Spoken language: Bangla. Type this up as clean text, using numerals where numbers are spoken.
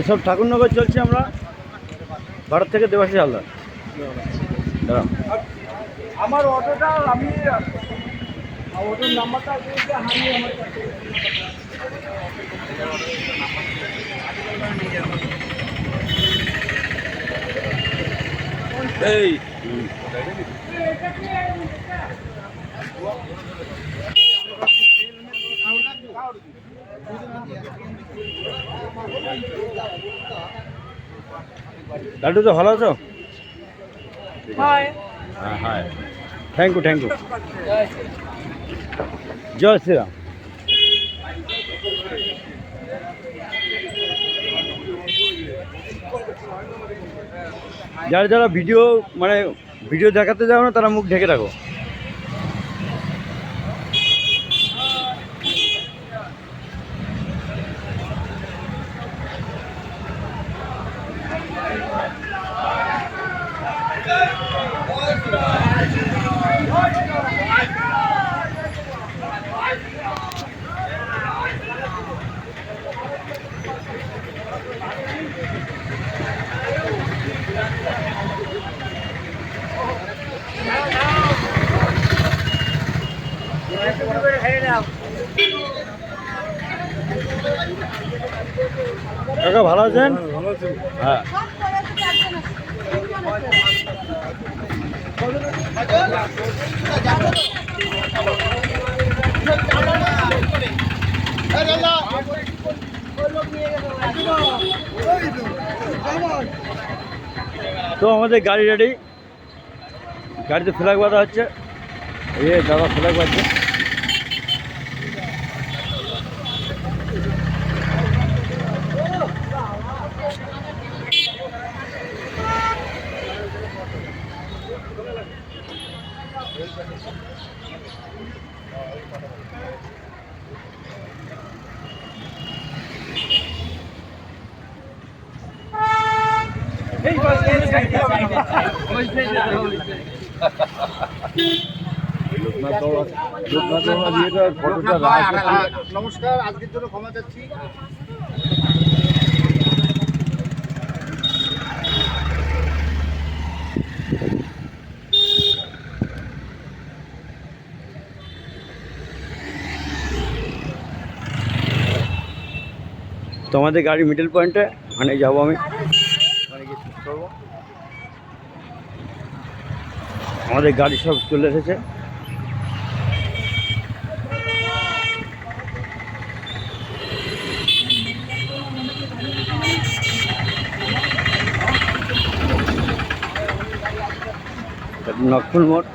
এসব ঠাকুরনগর চলছি আমরা ভারত থেকে দেবাশিস হালদার। দাঁড়াও, আমার অটোটা আমি অটোর নাম্বারটা দিয়েছি আমি আমার কাছে এই লাড্ডু তো ভালো আছো? হ্যাঁ হ্যাঁ, থ্যাংক ইউ থ্যাংক ইউ। জয় শ্রীরাম। যারা যারা ভিডিও ভিডিও দেখাতে যাও না তারা মুখ ঢেকে রাখো। কাকা ভালো আছেন? হ্যাঁ, তো আমাদের গাড়ি রেডি, গাড়িতে ফ্ল্যাগ বাঁধা হচ্ছে। দাদা ফ্ল্যাগ বাঁধছে। নমস্কার, আজকের জন্য ক্ষমা চাচ্ছি। তোমাদের গাড়ি মিডল পয়েন্টে, ওখানে যাবো আমি, ওখানে গিয়ে শুট করবো। আমাদের গাড়ি সব চলে এসেছে। নকফুল মোড়।